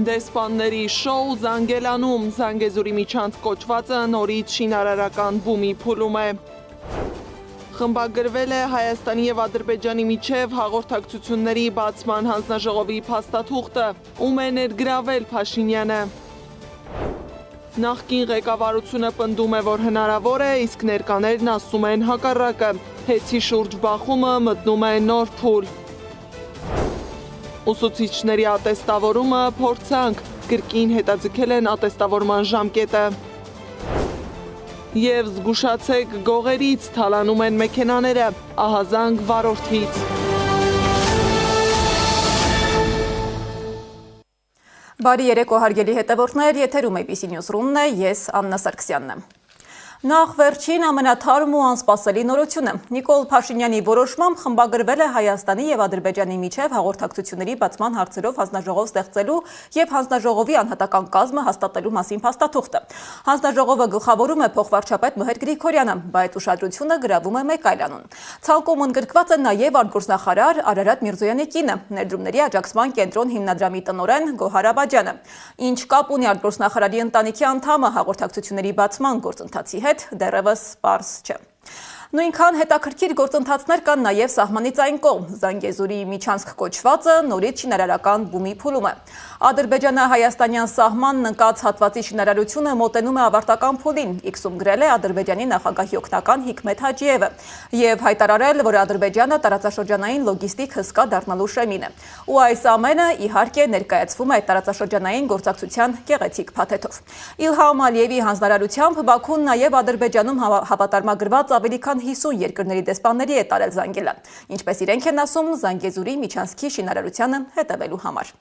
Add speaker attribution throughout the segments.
Speaker 1: Դեսպանների շոու Զանգելանում Զանգեզուրի միջանց կոչվածը նորից շինարարական բումի փուլում է։ Խմբագրվել է Հայաստանի և Ադրբեջանի միջև հաղորդակցությունների բացման հանձնաժողովի փաստաթուղթը, ում է ներգրավել Փաշինյանը։ Նախկին ղեկավարությունը պնդում է, որ հնարավոր է, իսկ ներկաներն ասում են հակառակը։ Հեցի շուրջ բախումը մտնում է նոր փուլ։ Ուսուցիչների ատեստավորումը փորձանք, կրկին հետաձգել են ատեստավորման ժամկետը։ Եվ զգուշացեք գողերից, թալանում են մեքենաները, ահազանգ վարորդից։
Speaker 2: Բարի երեկո հարգելի հետևորդներ, եթերում ABC Newsroom-ն է, ես Աննա Սարգսյանն եմ։ Նախ վերջին ամենաթարմ ու անսպասելի նորությունը։ Նիկոլ Փաշինյանի որոշմամբ խմբագրվել է Հայաստանի և Ադրբեջանի միջև հաղորդակցությունների բացման հարցերով հանձնաժողով ստեղծելու և հանձնաժողովի անհատական կազմը հաստատելու մասին փաստաթուղթը։ Հանձնաժողովը գլխավորում է փոխվարչապետ Մհեր Գրիգորյանը, բայց ուշադրությունը գրավում է մեկ այլ անուն։ Ցանկում ընդգրկված է նաև արտգործնախարար Արարատ Միրզոյանի կինը, ներդրումների աջակցման կենտրոն հիմնադրամի տնօրեն Գոհար Աբաջյանը։ Ինչ կապ ունի արտգործնախարարի ընտանիքի անդամը հաղորդակցությունների բացման գործընթացի հետ, դեռևս պարզ չէ։ Նույնքան հետաքրքիր գործընթացներ կան նաև սահմանից այն կողմ։ Զանգեզուրի միջանցք կոչվածը նորից շինարարական բումի փուլում է։ Ադրբեջանա-հայաստանյան սահմանն ընկած հատվածի շինարարությունը մոտենում է ավարտական փուլին, X-ում գրել է Ադրբեջանի նախագահի օգնական Հիկմեթ Հաջիևը և հայտարարել, որ Ադրբեջանը տարածաշրջանային լոգիստիկ հսկա դառնալու շեմին է։ Ու այս ամենը իհարկե ներկայացվում է տարածաշրջանային գործակցության գեղեցիկ փաթեթով։ Իլհամ Ալիևի հանձնարարությամբ Բաքուն նաև Ադրբեջանում հավատարմագրված ավելի քան 50 երկրների դեսպանների է տարել Զանգելան, ինչպես իրենք են ասում, Զանգեզուրի միջանցքի շինարարությանը հետևելու համար։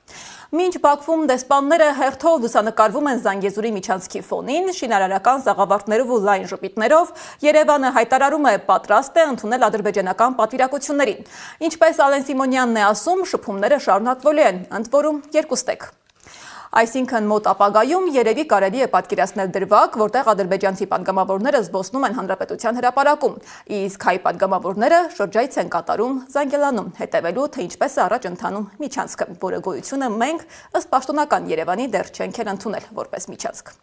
Speaker 2: Մինչ Բաքվում դեսպանները հերթով լուսանկարվում են Զանգեզուրի միջանցքի ֆոնին, շինարարական սաղավարտներով ու լայն ժպիտներով, Երևանը հայտարարում է պատրաստ է ընդունել ադրբեջանական պատվիրակություններին։ Ինչպես Ալեն Սիմոնյանն է ասում, շփումները շարունակվելու են, ընդ որում երկուստեք։ Այսինքն մոտ ապագայում երևի կարելի է պատկերացնել դրվագ, որտեղ ադրբեջանցի պատգամավորները զբոսնում են հանրապետության հրապարակում, իսկ հայ պատգամավորները շրջայց են կատարում Զանգելանում, հետևելու, թե ինչպես է առաջ ընթանում միջանցքը, որը գոյությունը մենք ըստ պաշտոնական Երևանի դեռ չենք էլ ընդունել որպես միջանցք։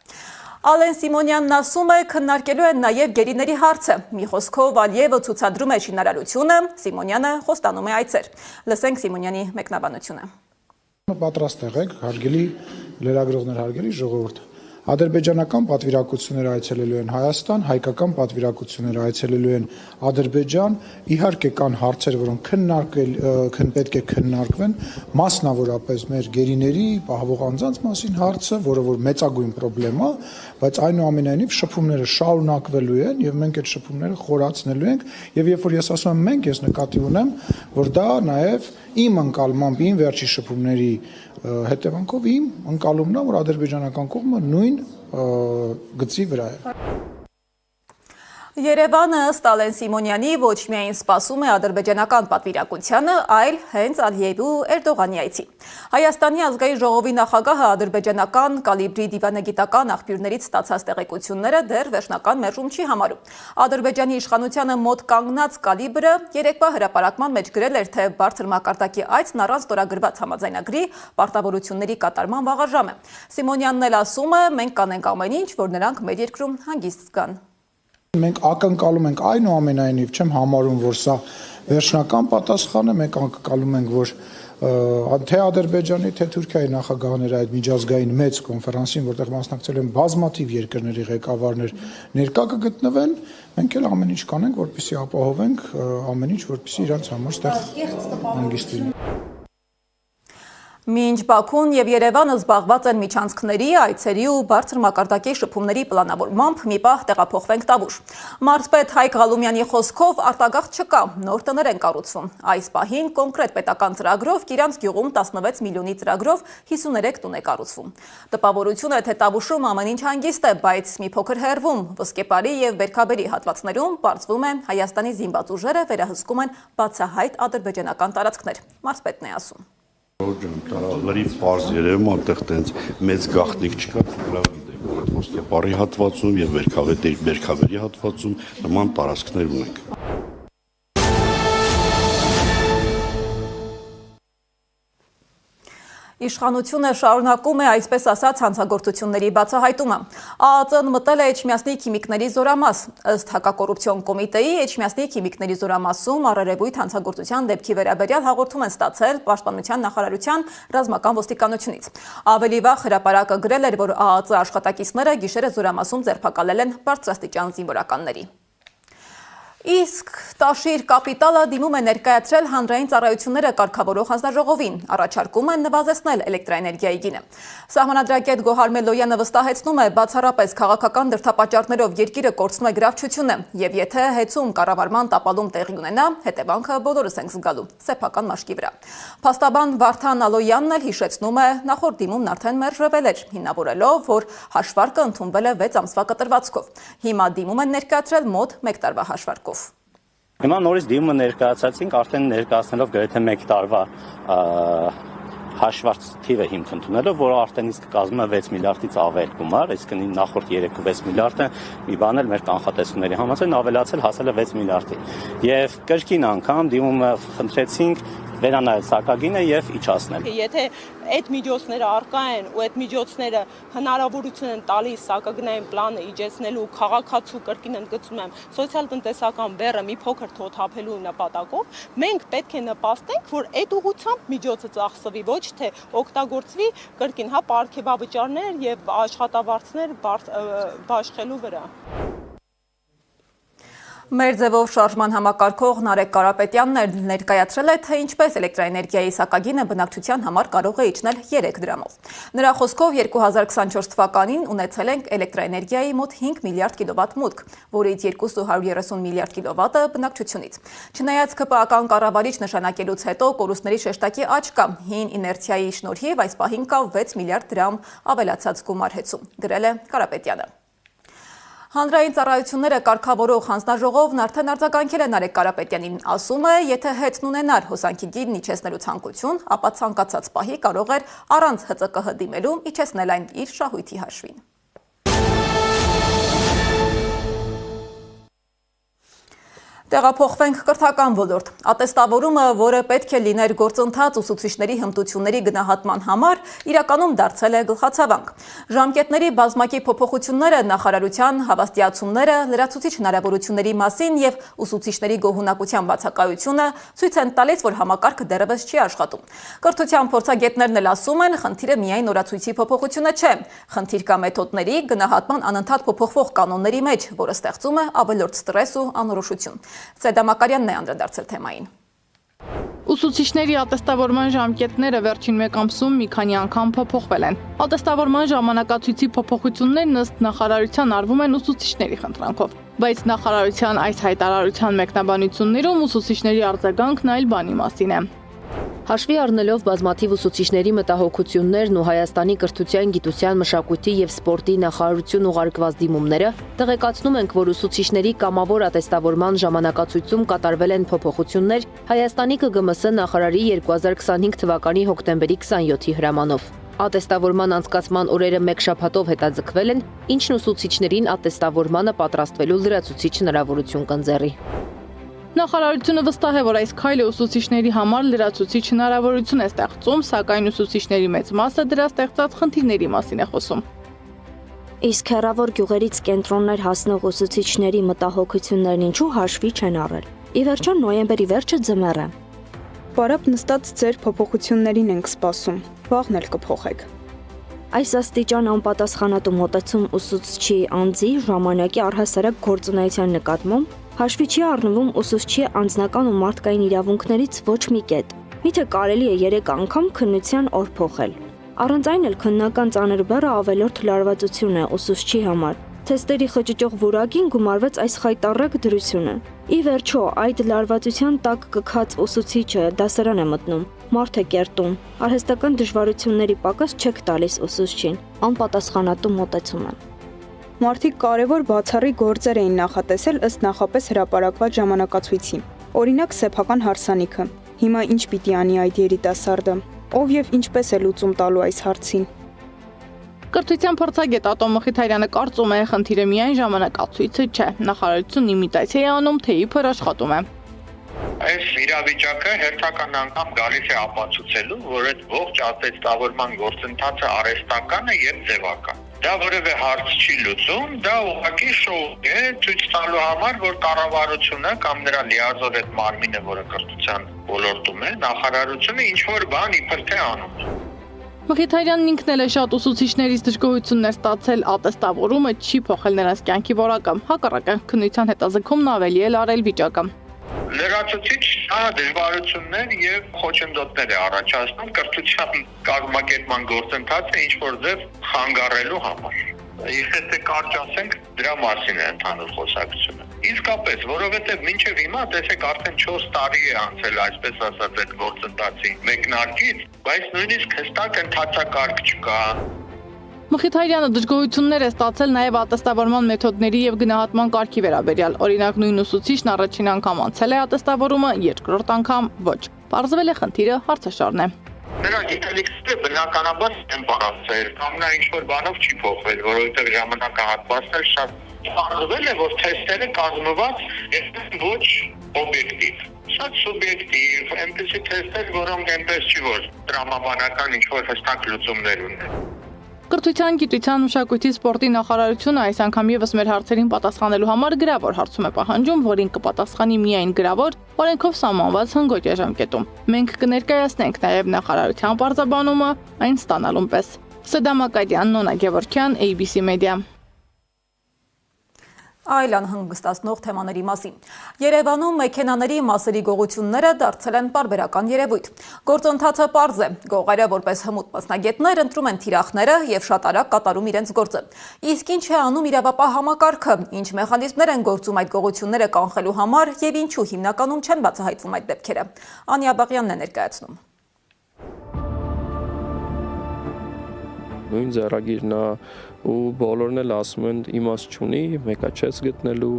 Speaker 2: Ալեն Սիմոնյանն ասում է, քննարկելու են նաև գերիների հարցը։ Մի խոսքով Ալիևը ցուցադրում է շինարարությունը, Սիմոնյանը խոստանում է այցեր։ Լսենք Սիմոնյանի մեկնաբանությունը։
Speaker 3: Պատրաստ եղեք, հարգելի լրագրողներ, հարգելի ժողովուրդ։ Ադրբեջանական պատվիրակությունները այցելելու են Հայաստան, հայկական պատվիրակությունները այցելելու են Ադրբեջան։ Իհարկե կան հարցեր, որոնք պետք է քննարկվեն, մասնավորապես մեր գերիների պահվող անձանց մասին հարցը, որը որ մեծագույն պրոբլեմ է, բայց այնուամենայնիվ շփումները շարունակվելու են եւ մենք այդ շփումները խորացնելու ենք եւ երբ որ ես ասում եմ մենք, ես նկատի ունեմ, որ դա նաեւ իմ ընկալմամբ իմ վերջի շփումների հետևանքով իմ ընկալումն է, որ ադրբեջանական կողմը նույն գծի վրա է։
Speaker 2: Երևանը ըստ Ալեն Սիմոնյանի ոչ միայն սպասում է ադրբեջանական պատվիրակությանը, այլ հենց Ալիևի ու Էրդողանի այցի։ Հայաստանի ազգային ժողովի նախագահը ադրբեջանական կալիբրի դիվանագիտական աղբյուրներից ստացած տեղեկությունները դեռ վերջնական մերժում չի համարում։ Ադրբեջանի իշխանությանը մոտ կանգնած կալիբրը երեկվա հրապարակման մեջ գրել էր, թե բարձր մակարդակի այցն առանց ստորագրված համաձայնագրի պարտավորությունների կատարման վաղաժամ է։ Սիմոնյանն էլ ասում է, մենք կանենք ամեն ինչ, որ նրանք մեր երկրում հանգիստ զգան։
Speaker 3: Մենք ակնկալում ենք այնուամենայնիվ, չեմ համարում, որ սա վերջնական պատասխան է, մենք ակնկալում ենք, որ թե Ադրբեջանի, թե Թուրքիայի նախագահները այդ միջազգային մեծ կոնֆերանսին, որտեղ մասնակցել են բազմաթիվ երկրների ղեկավարներ, ներկա կգտնվեն, մենք էլ ամեն ինչ կանենք, որպեսզի ապահովենք ամեն ինչ, որպեսզի իրանց համար ստեղ հանգիստ լինի։
Speaker 2: Մինչ Բաքուն և Երևանը զբաղված են միջանցքների, այցերի ու բարձր մակարդակի շփումների պլանավորմամբ մի պահ տեղափոխվենք Տավուշ։ Մարզպետ Հայկ Ղալումյանի խոսքով արտագաղթ չկա, նոր տներ են կառուցվում։ Այս պահին կոնկրետ պետական ծրագրով Կիրանց գյուղում 16 միլիոնի ծրագրով 53 տուն է կառուցվում։ Տպավորություն է, թե Տավուշում ամեն ինչ հանգիստ է, բայց մի փոքր հեռվում Ոսկեպարի և Բերքաբերի հատվածներում պարզվում է Հայաստանի զինված ուժերը վերահսկում են բացահայտ ադրբեջանական տարածքներ։ Մարզպետն է ասում։
Speaker 4: Լրիվ պարզ երևում այնտեղ տենց մեծ գաղտնիք չկա, Ոսկեպարի հատվածում եւ Բերքաբերի հատվածում նման տարածքներ ունենք։
Speaker 2: Իշխանությունը շարունակում է այսպես ասած հանցագործությունների բացահայտումը։ ԱԱԾ-ն մտել է Էջմիածնի քիմիկների զորամաս։ Ըստ հակակոռուպցիոն կոմիտեի Էջմիածնի քիմիկների զորամասում առերևույթ հանցագործության դեպքի վերաբերյալ հաղորդում են ստացել Պաշտպանության նախարարության ռազմական ոստիկանությունից։ Ավելի վաղ հրապարակը գրել էր, որ ԱԱԾ աշխատակիցները գիշերը զորամասում ձերբակալել են բարձրաստիճան զինվորականների։ Իսկ Տաշիր կապիտալը դիմում է ներկայացրել հանրային ծառայությունները կարգավորող հանձնաժողովին, առաջարկում են նվազեցնել էլեկտրաէներգիայի գինը։ Սահմանադրագետ Գոհար Մելոյանը վստահեցնում է, բացառապես քաղաքական դրդապատճառներով երկիրը կորցնում է գրավչությունը, եւ եթե հեծում կառավարման տապալում տեղի ունենա, հետևանքը բոլորս ենք զգալու սեփական մաշկի վրա։ Փաստաբան Վարդան Ալոյանն էլ հիշեցնում է, նախորդ դիմումն արդեն մերժվել էր, հիմնավորելով, որ հաշվարկը ընդունվել է 6 ամսվա կտրվածքով։ Հիմա դիմում են ներկայացրել մոտ 1 տարվա հաշվարկով։
Speaker 5: Հիմա նորից դիմումը ներկայացացինք, արդեն ներկայացնելով գրեթե 1 տարվա հաշվարկ թիվը հիմք ընդունելով, որը արդեն իսկ կազմում է 6 միլիարդից ավել գումար, այսինքն նախորդ 3.6 միլիարդը մի բան էլ մեր կանխատեսումների համաձայն ավելացել հասել է 6 միլիարդի։ Եվ կրկին անգամ դիմումը խնդրեցինք վերանայել սակագինը եւ իջացնել։
Speaker 6: Եթե այդ միջոցները առկա են ու այդ միջոցները հնարավորություն են տալիս սակագնային պլանը իջեցնելու քաղաքացու կրկին ընդգծում եմ սոցիալ-տնտեսական բեռը մի փոքր թոթափելու նպատակով, մենք պետք է նպաստենք, որ այդ ուղղությամբ միջոցը ծախսվի, ոչ թե օգտագործվի կրկին պարգևավճարներ եւ աշխատավարձներ բաշխելու վրա։
Speaker 2: Մեր ձևով շարժման համակարգող Նարեկ Կարապետյանն ներկայացրել է, թե ինչպես էլեկտրաէներգիայի սակագինը բնակչության համար կարող է իջնել 3 դրամով։ Նրա խոսքով 2024 թվականին ունեցել ենք էլեկտրաէներգիայի մոտ 5 միլիարդ կիլովատ մուտք, որից 230 միլիարդ կիլովատը բնակչությունից։ Չնայած ԿՊԱ-ական կառավարիչ նշանակելուց հետո կորուստների շեշտակի աճ կա, հին իներցիայի շնորհիվ այս պահին կա 6 միլիարդ դրամ ավելացած գումար հեծում, գրել է Կարապետյանը։ Հանրային ծառայությունները կարգավորող հանձնաժողովն արդեն արձագանքել է Նարեկ Կարապետյանին, ասում է, եթե հեծն ունենար հոսանքի գինն իջեցնելու ցանկություն, ապա ցանկացած պահի կարող էր առանց ՀԾԿՀ դիմելու իջեցնել այն իր շահույթի հաշվին։ Տեղափոխվենք կրթական ոլորտ։ Ատեստավորումը, որը պետք է լիներ գործընթաց ուսուցիչների հմտությունների գնահատման համար, իրականում դարձել է գլխացավանք։ Ժամկետների բազմակի փոփոխությունները, նախարարության հավաստիացումները, լրացուցիչ հնարավորությունների մասին եւ ուսուցիչների գոհունակության բացակայությունը ցույց են տալիս, որ համակարգը դեռևս չի աշխատում։ Կրթության փորձագետներն էլ ասում են, խնդիրը միայն օրացույցի փոփոխությունը չէ։ Խնդիր կա մեթոդների, գնահատման անընդհատ փոփոխվող կանոնների մեջ, որը ստեղծում է ավելորդ ստրես ու անորոշություն։ Սեդա Մակարյանն է անդրադարձել թեմային։
Speaker 7: Ուսուցիչների ատեստավորման ժամկետները վերջին 1 ամսում մի քանի անգամ փոփոխվել են։ Ատեստավորման ժամանակացույցի փոփոխություններն ըստ նախարարության արվում են ուսուցիչների խնդրանքով, բայց նախարարության այս հայտարարության մեկնաբանություններում ուսուցիչների արձագանքն այլ բանի մասին է։
Speaker 8: Հաշվի առնելով բազմաթիվ ուսուցիչների մտահոգություններն ու Հայաստանի կրթության, գիտության, մշակույթի եւ սպորտի նախարարություն ուղարկված դիմումները, տեղեկացնում ենք, որ ուսուցիչների կամավոր ատեստավորման ժամանակացույցում կատարվել են փոփոխություններ Հայաստանի ԿԳՄՍ նախարարի 2025 թվականի հոկտեմբերի 27-ի հրամանով։ Ատեստավորման անցկացման օրերը 1 շաբաթով հետաձգվել են, ինչն ուսուցիչներին ատեստավորմանը պատրաստվելու լրացուցիչ հնարավորություն կընձեռի։
Speaker 7: Նախարարությունը վստահ է, որ այս քայլը ուսուցիչների համար լրացուցիչ հնարավորություն է ստեղծում, սակայն ուսուցիչների մեծ մասը դրա ստեղծած խնդիրների մասին է խոսում։
Speaker 9: Իսկ հեռավոր գյուղերից կենտրոններ հասնող ուսուցիչների մտահոգություններն ինչու հաշվի չեն առել։ Ի վերջո նոյեմբերի վերջը ձմեռ է։
Speaker 10: Պարապ նստած ձեր փոփոխություններին ենք սպասում։ Վաղն էլ կփոխեք։
Speaker 9: Այս աստիճան անպատասխանատու մոտեցում ուսուցչի անձի ժամանակի առհասարակ գործունեության նկատմամբ հաշվի չի առնվում ուսուցչի անձնական ու մարդկային իրավունքներից ոչ մի կետ։ Միթե կարելի է 3 անգամ քննության օր փոխել։ Առանց այն էլ քննական ծանր բեռը ավելորդ լարվածություն է ուսուցչի համար։ Թեստերի խճճող որակին գումարվեց այս խայտառակ դրությունը։ Ի վերջո, այդ լարվածության տակ կքած ուսուցիչը դասարան է մտնում, մարդ է կերտում, արհեստական դժվարությունների պակաս չեք տալիս ուսուցչին, անպատասխանատու մոտեցում է։
Speaker 10: Մարդիկ կարևոր բացառի գործեր էին նախատեսել ըստ նախապես հրապարակված ժամանակացույցի։ Օրինակ սեփական հարսանիքը։ Հիմա ինչ պիտի անի այդ երիտասարդը, ով եւ ինչպես է լուծում տալու այս հարցին։
Speaker 7: Կրթության փորձագետ Ատոմ Մխիթարյանը կարծում է, խնդիրը միայն ժամանակացույցը չէ, նախարարությունն իմիտացիա է անում, թե իբր աշխատում է։
Speaker 11: Այս իրավիճակը հերթական անգամ գալիս է ապացուցելու, որ այդ ողջ ատեստավորման գործընթացը արհեստական է եւ ձևական։ Դա որևէ հարց չի լուծում, դա ուղղակի շոու է ցույց տալու համար, որ կառավարությունը կամ նրա լիազոր այդ մարմինը, որը կրթության ոլորտում է, նախարարությունը ինչ որ բան իբր թե անում է։
Speaker 7: Մխիթարյանն ինքն էլ է շատ ուսուցիչներից դժգոհություններ ստացել, ատեստավորումը չի փոխել նրանց կյանքի որակը, հակառակը քննության հետազնքումն ավելի էլ արել վիճակը։
Speaker 11: Լրացուցիչ դժվարություններ եւ խոչընդոտներ է առաջացնում կրթության կազմակերպման գործընթացը ինչ որ ձև խանգարելու համար։ Եթե թե կարճ ասենք, դրա մասին է ընդհանուր խոսակցությունը։ Իսկապես, որովհետեւ մինչեւ հիմա տեսեք արդեն 4 տարի է անցել, այսպես ասած, այդ գործընթացի մեկնարկից, բայց նույնիսկ հստակ ընթացակարգ չկա։
Speaker 7: Մխիթարյանը դժգոհություններ է ստացել նաև ատեստավորման մեթոդների եւ գնահատման կարգի վերաբերյալ։ Օրինակ նույն ուսուցիչն առաջին անգամ անցել է ատեստավորումը, երկրորդ անգամ ոչ։ Պարզվել է խնդիրը հարցաշարն է։
Speaker 11: Նրա գիտելիքները բնականաբար են բարձր, կամ նա ինչ-որ բանով չի փոխվել, որովհետև ժամանակահատվածն էլ շատ պարզվել է, որ թեստերը կազմված են ոչ օբյեկտիվ, շատ սուբյեկտիվ, այնպիսի թեստեր, որոնք այնպես չի, որ տրամաբանական ինչ-որ հստակ լուծումներ ունեն։
Speaker 7: Կրթության, գիտության, մշակույթի, սպորտի նախարարությունը այս անգամ եւս մեր հարցերին պատասխանելու համար գրավոր հարցում է պահանջում, որին կպատասխանի միայն գրավոր, օրենքով սահմանված հնգօրյա ժամկետում։ Մենք կներկայացնենք նաեւ նախարարության պարզաբանումը այն ստանալուն պես։ Սեդամ Ակադյան, Նոնա Գևորգյան, ABC Media։
Speaker 2: Այլ անհանգստացնող թեմաների մասին։ Երևանում մեքենաների մասերի գողությունները դարձել են պարբերական երևույթ։ Գործընթացը պարզ է։ Գողերը որպես հմուտ մասնագետներ ընտրում են թիրախները եւ շատ արագ կատարում իրենց գործը։ Իսկ ինչ է անում իրավապահ համակարգը, ինչ մեխանիզմներ են գործում այդ գողությունները կանխելու համար եւ ինչու հիմնականում չեն բացահայտվում այդ դեպքերը։ Անիա Բաղյանն է ներկայացնում։
Speaker 12: Նույն ձեռագիրն է ու բոլորն էլ ասում են իմաստ չունի, մեկը չես գտնելու։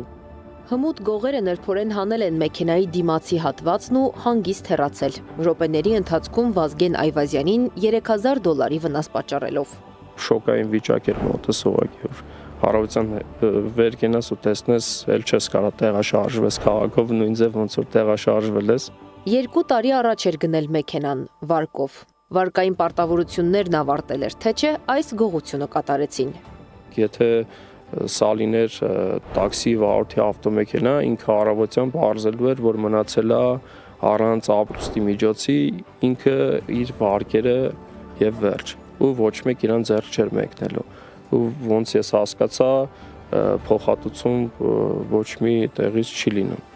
Speaker 8: Հմուտ գողերը նրբորեն հանել են մեքենայի դիմացի հատվածն ու հանգիստ հեռացել։ Րոպեների ընթացքում Վազգեն Այվազյանին $3000 վնաս պատճառելով։
Speaker 12: Շոկային վիճակ էր մոտս ուղղակի, որ հարավության վեր կենաս ու տեսնես, էլ չես կարա տեղաշարժվես քաղաքով, նույն ձև ոնց որ տեղաշարժվել ես։
Speaker 8: 2 տարի առաջ էր գնել մեքենան վարկով։ Վարկային պարտավորություններն ավարտել էր, թե չէ այս գողությունը կատարեցին։
Speaker 12: Եթե սալիներ տաքսի վարորդի ավտոմեքենա, ինքը առավոտյան բարձելու էր, որ մնացել է առանց ապրուստի միջոցի, ինքը իր վարկերը եւ վերջ։ Ու ոչ մեկ իրան ձեռք չէր մեկնելու։ Ու ոնց ես հասկացա, փոխհատուցում ոչ մի տեղից չի լինում։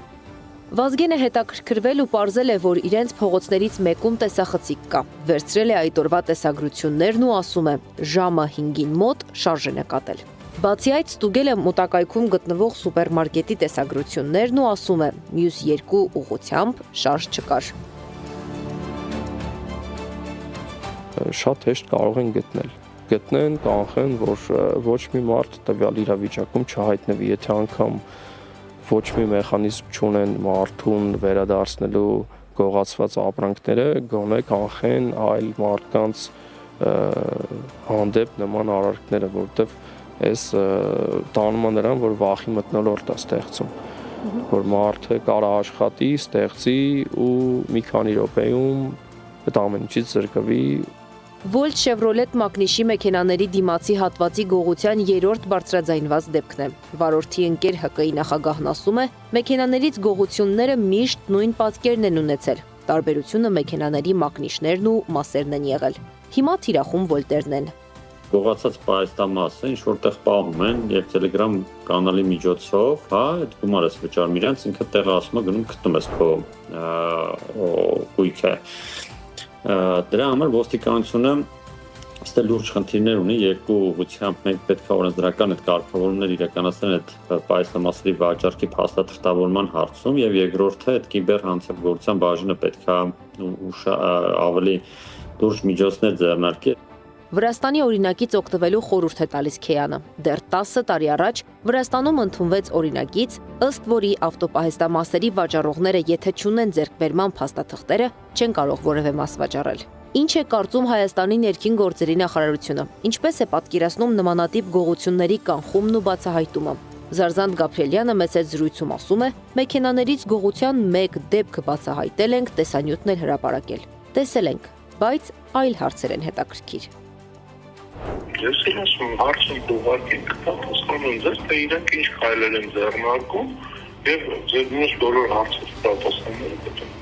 Speaker 8: Վազգենը հետաքրքրվել ու պարզել է, որ իրենց փողոցներից մեկում տեսախցիկ կա։ Վերցրել է այդ օրվա տեսագրություններն ու ասում է՝ ժամը 5-ին մոտ շարժ է նկատել։ Բացի այդ, ստուգել է մոտակայքում գտնվող սուպերմարկետի տեսագրություններն ու ասում է՝ մյուս 2 ուղղությամբ շարժ չկար։
Speaker 12: Շատ հեշտ կարող են գտնեն, կանխեն, որ ոչ մի մարդ տվյալ իրավիճակում չհայտնվի, եթե անգամ ոչ մի մեխանիզմ չունեն մարդուն վերադարձնելու գողացված ապրանքները, գոնե կանխեն այլ մարդկանց հանդեպ նման արարքները, որտեվ այս տանում է նրան, որ վախի մթնոլորտ է ստեղծում, որ մարդը կարա աշխատի, ստեղծի ու մի քանի րոպեում այդ ամեն ինչից զրկվի։
Speaker 8: Volt Chevrolet Մակնիշի մեքենաների դիմացի հատվածի գողության 3-րդ բարձրաձայնված դեպքն է։ Վարորդի ընկեր ՀԿ-ի նախագահն ասում է, մեքենաներից գողությունները միշտ նույն պատկերն են ունեցել։ Տարբերությունը մեքենաների մակնիշներն ու մասերն են եղել։ Հիմա թիրախում Volter-ն են։
Speaker 13: Գողացած պայստամասը ինչ որտեղ պահում են եւ Telegram կանալի միջոցով, հա, այդ գումարը վճարում իրենց, ինքը տեղը ասում է գնում գտնում ես քո գույքը։ Դրա համար ոստիկանությունը ստե լուրջ խնդիրներ ունի երկու ուղղությամբ, մեկ պետք է օրենսդրական այդ կարգավորումներ իրականացնել այդ պայստամասերի վաճառքի փաստաթղթավորման հարցում եւ երկրորդը այդ կիբեր հանցագործության բաժինը պետք է ավելի լուրջ միջոցներ ձեռնարկի։
Speaker 8: Վրաստանի օրինակից օգտվելու խորհուրդ է տալիս Քեյանը։ Դեռ 10 տարի առաջ Վրաստանում ընդունվեց օրինակից, ըստ որի ավտոպահեստամասերի վաճառողները, եթե չունեն ձեռքբերման փաստաթղթերը, չեն կարող որևէ մաս վաճառել։ Ինչ է կարծում Հայաստանի ներքին գործերի նախարարությունը։ Ինչպես է պատկերացնում նմանատիպ գողությունների կանխումն ու բացահայտումը։ Զարզանտ Գաբրիելյանը մեծ այդ զրույցում ասում է, մեքենաներից գողության մեկ դեպք բացահայտել ենք, տեսանյութներ հրապարակել։ Տեսել ենք, բայց այլ հարցեր են հետաքրքիր։
Speaker 11: Ես ասում հարցում ուղղակի պատասխանում ձեզ, թե իրենք ինչ քայլեր են ձեռնարկում եւ ձեր մյուս բոլոր հարցերի պատասխանները կտամ։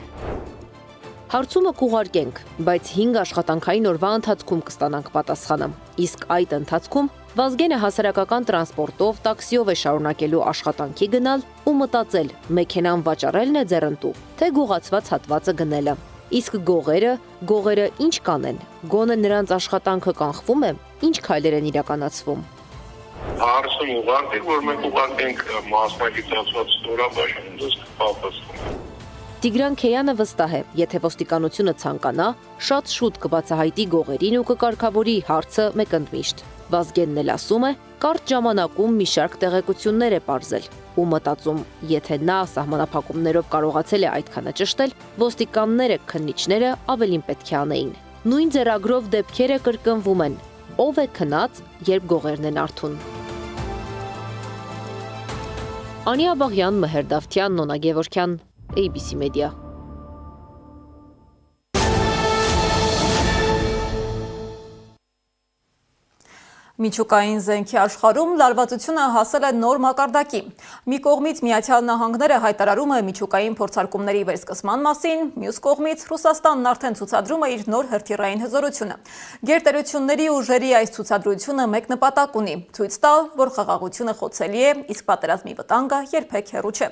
Speaker 8: Հարցումը կուղարկենք, բայց 5 աշխատանքային օրվա ընթացքում կստանանք պատասխանը։ Իսկ այդ ընթացքում Վազգենը հասարակական տրանսպորտով, տաքսիով է շարունակելու աշխատանքի գնալ ու մտածել, մեքենան վաճառելն է ձեռնտու, թե գողացված հատվածը գնելը։ Իսկ գողերը ինչ կանեն, գոնե նրանց աշխատանքը կանխվում է, ինչ քայլեր են իրականացվում։
Speaker 11: Հարցում ուղղակի, որ մենք ուղղակենք մասնագիտացված ստորաբաժանում, դες կպատասխանենք։
Speaker 8: Տիգրան Քեյանը վստահ է, եթե ոստիկանությունը ցանկանա, շատ շուտ կբացահայտի գողերին ու կկարգավորի հարցը մեկընդմիշտ։ Վազգենն էլ ասում է, կարճ ժամանակում մի շարք տեղեկություններ է պարզել ու մտածում, եթե նա սահմանափակումներով կարողացել է այդքանը ճշտել, ոստիկանները, քննիչները ավելին պետք է անեին։ Նույն ձեռագրով դեպքերը կրկնվում են։ Ով է քնած, երբ գողերն են արթուն։ Անի Աբաղյան, Մհեր Դավթյան, Նոնա Գևորգյան, ABC Media։
Speaker 2: Միջուկային զենքի աշխարհում լարվածությունը հասել է նոր մակարդակի։ Մի կողմից Միացյալ Նահանգները հայտարարում է միջուկային փորձարկումների վերսկսման մասին, մյուս կողմից Ռուսաստանն արդեն ցուցադրում է իր նոր հրթիռային հզորությունը։ Գերտերությունների ուժերի այս ցուցադրությունը մեկ նպատակ ունի՝ ցույց տալ, որ խաղաղությունը խոցելի է, իսկ պատերազմի վտանգը երբեք հեռու չէ։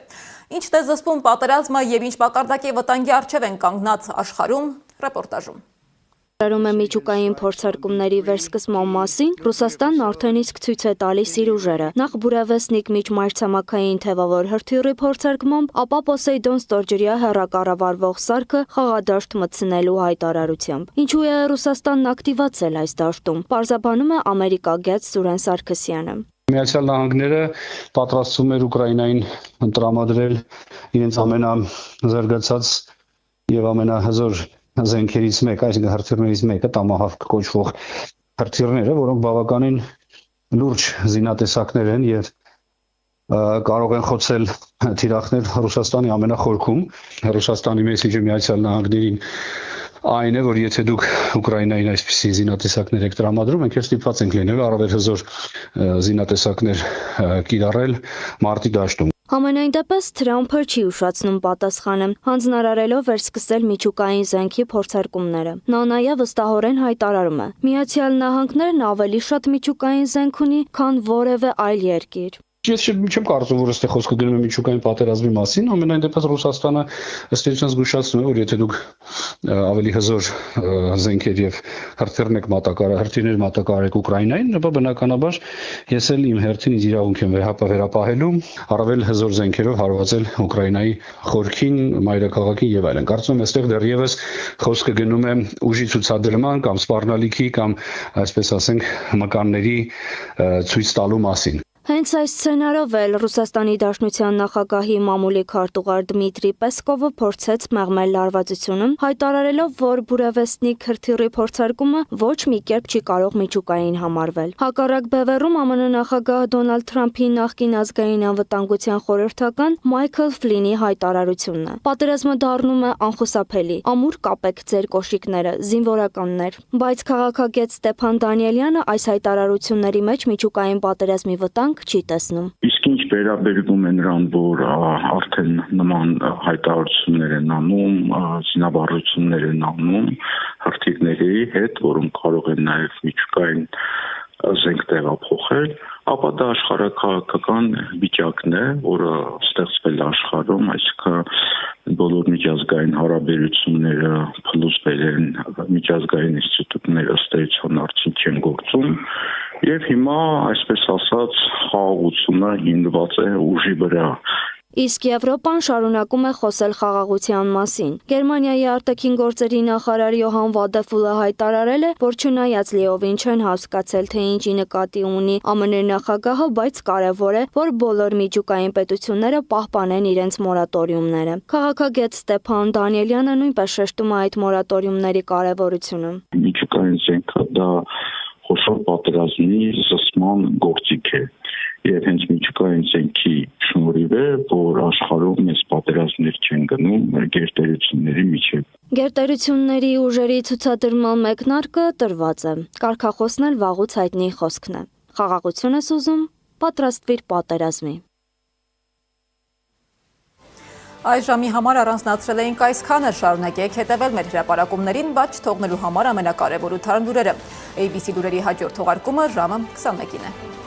Speaker 2: Ինչն է զսպում պատերազմը եւ ինչ մակարդակի վտանգի առջև են կանգնած աշխարհում, ռեպորտաժում։
Speaker 9: Հայտարարում է միջուկային փորձարկումների վերսկսման մասին, Ռուսաստանն արդեն իսկ ցույց է տալիս իր ուժերը։ Նախ Բուրավեսնիկ միջմայրցամաքային թևավոր հրթիռի փորձարկմամբ, ապա Պոսեյդոն ստորջրյա հեռակառավարվող սարքը խաղադաշտ մտցնելու հայտարարությամբ։ Ինչու է Ռուսաստանն ակտիվացել այս դաշտում, պարզաբանում է ամերիկագետ Սուրեն Սարգսյանը։
Speaker 14: Միացյալ Նահանգները պատրաստվում էր Ուկրաինային տրամադրել իրենց ամենազարգացած եւ ամենահզոր զենքերից մեկ, այսինքն հրթիռներից մեկը տամահավք կոչվող հրթիռները, որոնք բավականին լուրջ զինատեսակներ են եւ կարող են խոցել թիրախներ Ռուսաստանի ամենախորքում։ Ռուսաստանի մեսիջը Միացյալ Նահանգներին այն է, որ եթե դուք Ուկրաինային այսպիսի զինատեսակներ եք տրամադրում, մենք ստիպված ենք լինելու առավել հզոր զինատեսակներ կիրառել մարտի դաշտում։
Speaker 9: Համենայն դեպս Թրամփը չի ուշացնում պատասխանը, հանձնարարելով վերսկսել միջուկային զենքի փորձարկումները։ Նա նաև վստահորեն հայտարարում է. Միացյալ Նահանգներն ավելի շատ միջուկային զենք ունի, քան որևէ այլ երկիր։
Speaker 14: Ես չեմ կարծում, որ այստեղ խոսքը գնում է միջուկային պատերազմի մասին, ամենայն դեպս Ռուսաստանը ըստ էության զգուշացնում է, որ եթե դուք ավելի հզոր զենքեր եւ հրթիռներ մատակարարեք Ուկրաինային, ապա բնականաբար ես էլ իմ հերթին իրավունք եմ վերապահելու առավել հզոր զենքերով հարվածել Ուկրաինայի խորքին, մայրաքաղաքին եւ այլն։ Կարծում եմ, այստեղ դեռևս խոսքը գնում է ուժի ցուցադրման կամ սպառնալիքի կամ այսպես ասենք մկանների ցույց տալու մասին։
Speaker 9: Հենց այս սցենարով էլ Ռուսաստանի Դաշնության նախագահի մամուլի քարտուղար Դմիտրի Պեսկովը փորձեց մեղմել լարվածությունը, հայտարարելով, որ Բուրավեսնիկ հրթիռի փորձարկումը ոչ մի կերպ չի կարող միջուկային համարվել։ Հակառակ բևեռում ԱՄՆ նախագահ Դոնալդ Թրամփի նախկին ազգային անվտանգության խորհրդական Մայքլ Ֆլինի հայտարարությունն է։ Պատերազմը դառնում է անխուսափելի, ամուր կապեք ձեր կոշիկները, զինվորականներ։ Բայց քաղաքագետ Ստեփան Դանիելյանը այս հայտարարությունների մեջ միջուկային պատերազմի վտանգ չի տեսնում։
Speaker 15: Իսկ ինչ վերաբերվում է նրան, որ արդեն նման հայտարարություններ են անում, զինաբառություններ են անում հրթիռների հետ, որոնք կարող են նաև միջուկային զենք տեղափոխել, ապա դա աշխարհաքաղաքական վիճակն է, որը ստեղծվել է աշխարհում, այսինքն բոլոր միջազգային հարաբերությունները փլուզվել են, միջազգային ինստիտուտները ըստ էության արդեն չեն գործում, եւ հիմա, այսպես ասած, խաղաղությունը հիմնված է ուժի վրա։
Speaker 9: Իսկ Եվրոպան շարունակում է խոսել խաղաղության մասին։ Գերմանիայի արտաքին գործերի նախարար Յոհան Վադեֆուլը հայտարարել է, որ չնայած լիովին չեն հասկացել, թե ինչի նկատի ունի ԱՄՆ նախագահը, բայց կարևոր է, որ բոլոր միջուկային պետությունները պահպանեն իրենց մորատորիումները։ Քաղաքագետ Ստեփան Դանիելյանը նույնպես շեշտում է այդ մորատորիումների կարևորությունը։
Speaker 15: Միջուկային զենքը դա խոշոր պատերազմի զսպման գործիք է։ եւ հենց միջուկային ցենքի շնորհիվ է, որ աշխարհում մեծ պատերազմներ չեն գնում գերտերությունների միջև։
Speaker 9: Գերտերությունների ուժերի ցուցադրման մեկնարկը տրված է։ Կարգախոսն էլ վաղուց հայտնի խոսքն է։ Խաղաղություն ես ուզում, պատրաստվիր պատերազմի։
Speaker 2: Այս ժամի համար առանձնացրել էինք այսքանը, շարունակեք հետևել մեր հրապարակումներին, բայց չթողնելու համար ամենակարևոր ու թարմ լուրերը։ ABC լուրերի հաջորդ թողարկումը ժամը 21-ին է։